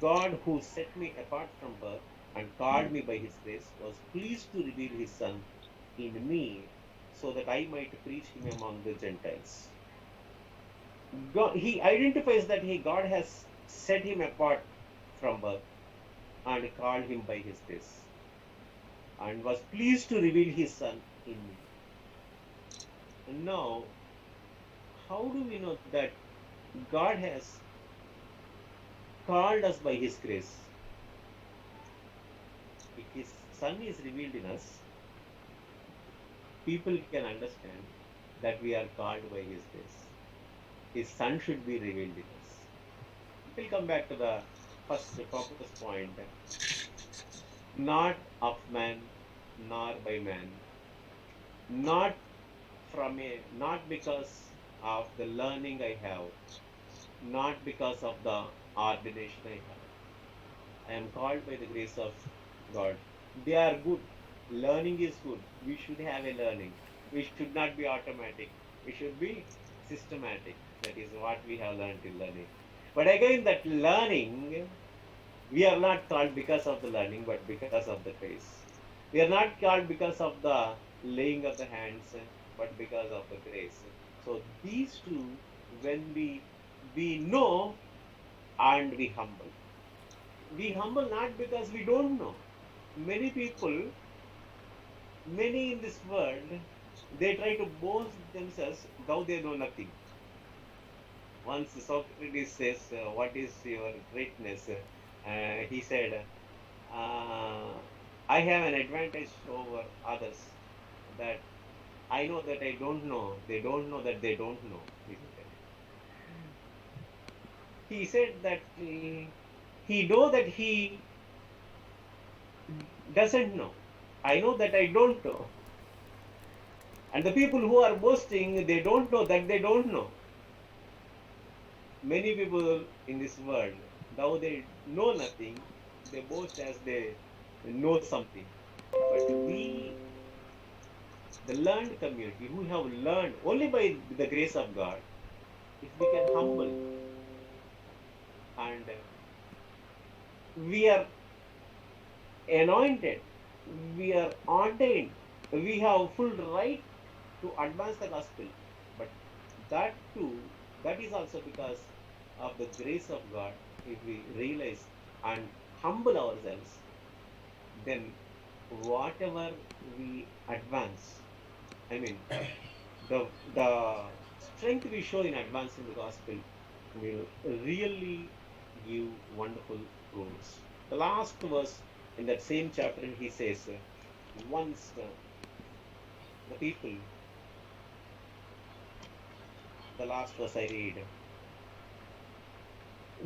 God, who set me apart from birth and called me by his grace, was pleased to reveal his Son in me so that I might preach him among the Gentiles. God, he identifies that God has set him apart from birth and called him by his grace and was pleased to reveal his Son in me. And now, how do we know that God has called us by his grace? If his Son is revealed in us, people can understand that we are called by his grace. His Son should be revealed in us. We'll come back to the first focus point. Not of man, nor by man, not not because of the learning I have, not because of the ordination I have. I am called by the grace of God. They are good. Learning is good. We should have a learning. We should not be automatic. We should be systematic. That is what we have learned in learning. But again, that learning, we are not called because of the learning, but because of the grace. We are not called because of the laying of the hands, but because of the grace. So these two, when we know and we humble not because we don't know. Many people, many in this world, they try to boast themselves, though they know nothing. Once Socrates says, "What is your greatness?" He said, "I have an advantage over others that I know that I don't know. They don't know that they don't know." He said that he know that he doesn't know. I know that I don't know. And the people who are boasting, they don't know that they don't know. Many people in this world, though they know nothing, they boast as they know something. But we, the learned community, who have learned only by the grace of God, if we can humble and we are anointed, we are ordained, we have full right to advance the gospel. But that too, that is also because of the grace of God. If we realize and humble ourselves, then whatever we advance, I mean, the strength we show in advancing the gospel will really give wonderful fruits. The last verse in that same chapter, he says, once the people, the last verse I read,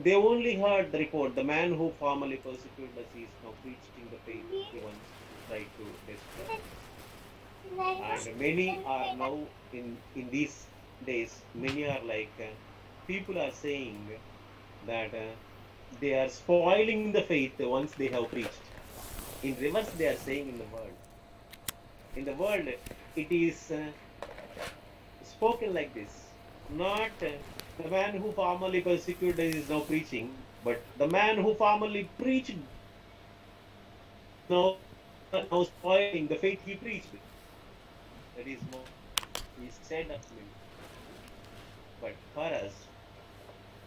they only heard the report. The man who formerly persecuted us is now preaching the faith he once tried to destroy. And many are now in these days, many are like people are saying that they are spoiling the faith once they have preached. In reverse, they are saying in the world. In the world, it is spoken like this. Not the man who formerly persecuted is now preaching, but the man who formerly preached is now spoiling the faith he preached. That is what is said of many. But for us,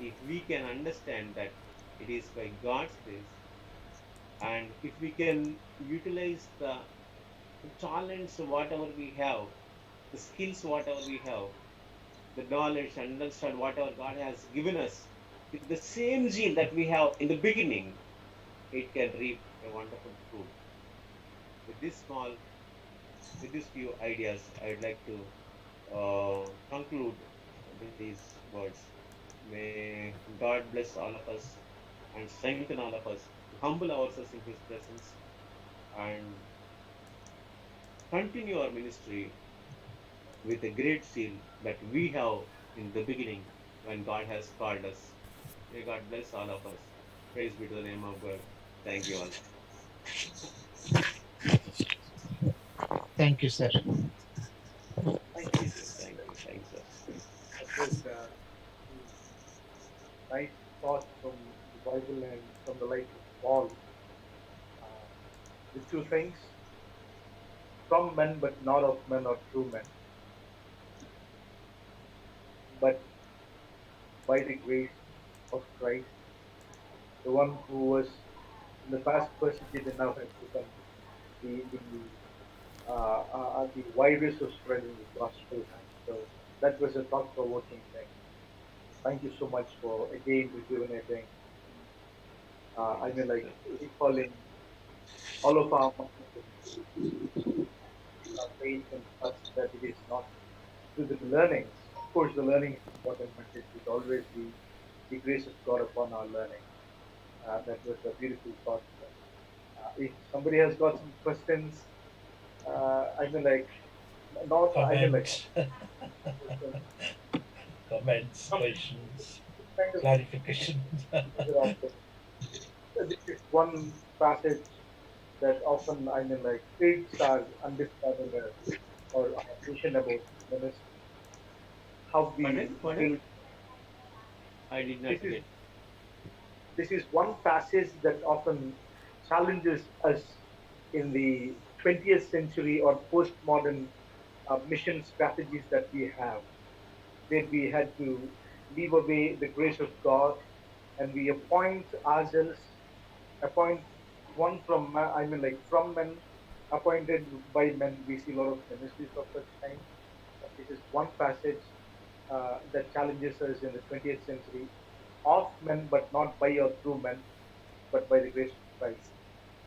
if we can understand that it is by God's grace, and if we can utilize the talents, whatever we have, the skills, whatever we have, the knowledge, and understand whatever God has given us, with the same zeal that we have in the beginning, it can reap a wonderful fruit. With this small, with these few ideas, I'd like to conclude with these words. May God bless all of us and strengthen all of us to humble ourselves in His presence and continue our ministry with a great seal that we have in the beginning when God has called us. May God bless all of us. Praise be to the name of God. Thank you all. Thank you, sir. Thank you, sir. Thank you. Thanks, sir. That was nice thoughts from the Bible and from the life of Paul. Uh, the two things from men, but not of men or through men, but by the grace of Christ, the one who was in the past persecuted now has become the widest of spreading the gospel. So that was a thought provoking thing. Thank you so much for again rejuvenating. I mean, like recalling all of our minds and our faith and trust that it is not through the learnings. Of course, the learning is important, but it should always be the grace of God upon our learning. That was a beautiful thought. If somebody has got some questions, I mean, like, not, I mean, like, Comment, questions, comments, some questions, kind of clarifications. things are often. This is one passage that often, I mean, like, aids our understanding or our vision about ministry, how we Pardon? Pardon? build. I did This not is get. this is one passage that often challenges us in the 20th century or postmodern mission strategies that we have, where we had to leave away the grace of God and we appoint ourselves, appoint one from, I mean, like from men, appointed by men. We see a lot of ministries of such kind. This is one passage that challenges us in the 20th century of men, but not by or through men, but by the grace of Christ.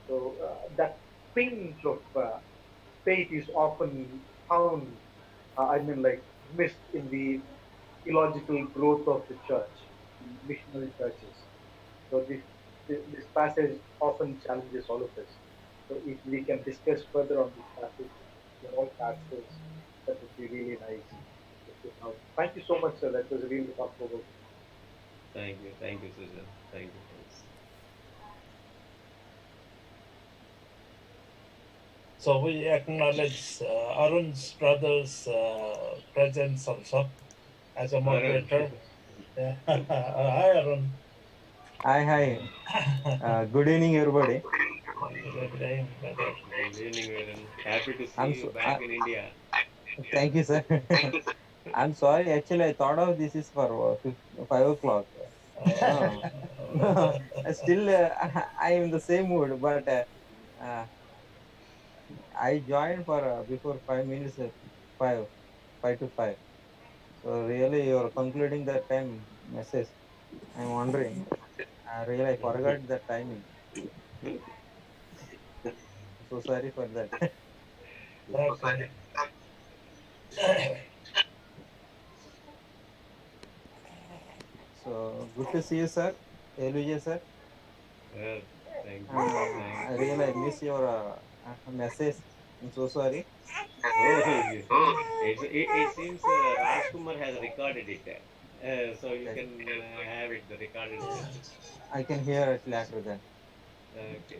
So that pinch of faith is often found, I mean, like missed in the theological growth of the church, the missionary churches. So this passage often challenges all of us. So if we can discuss further on this passage, you're all pastors, that would be really nice. Thank you so much, sir. That was really thought provoking. Thank you, Susan. Thank you, friends. So we acknowledge Arun's brother's presence also as a Arun. moderator. Yeah. Hi, Arun. Hi, hi. Good evening, everybody. Good day, brother. Good evening, Arun. Happy to see I'm you so. back in India. Thank you, sir. I'm sorry. Actually, I thought of this is for 5 o'clock. No, no. Still, I am in the same mood. But uh, I joined for before 5 minutes. 5, 5 to 5. So really, you're concluding the time message. I'm wondering. Really, I forgot the timing. So sorry for that. Okay. So good to see you, sir. Eluzai, sir. Well, thank you. Thank I you. really I miss your message. I'm so sorry. Oh, it seems Rajkumar has recorded it. So you Okay, can have it, the recorded session. I can hear it later then. Okay.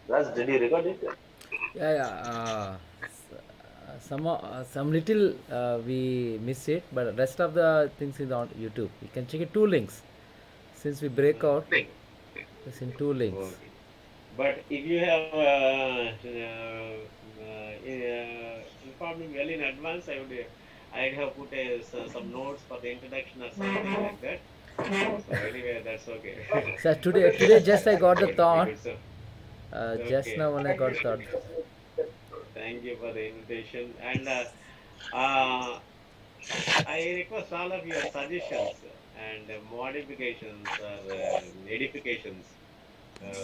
Raj, did you record it? Yeah, yeah. Some little we miss it, but rest of the things is on YouTube. You can check it two links. Since we break out, Okay. it's in two links. Okay. But if you have informed me well in advance, I'd have put some notes for the introduction or something like that. So anyway, that's okay. So today just I got the Good, very thought. good. So Just okay, now when I Thank got you the so thought. much. thank you for the invitation, and uh, I request all of your suggestions and modifications or edifications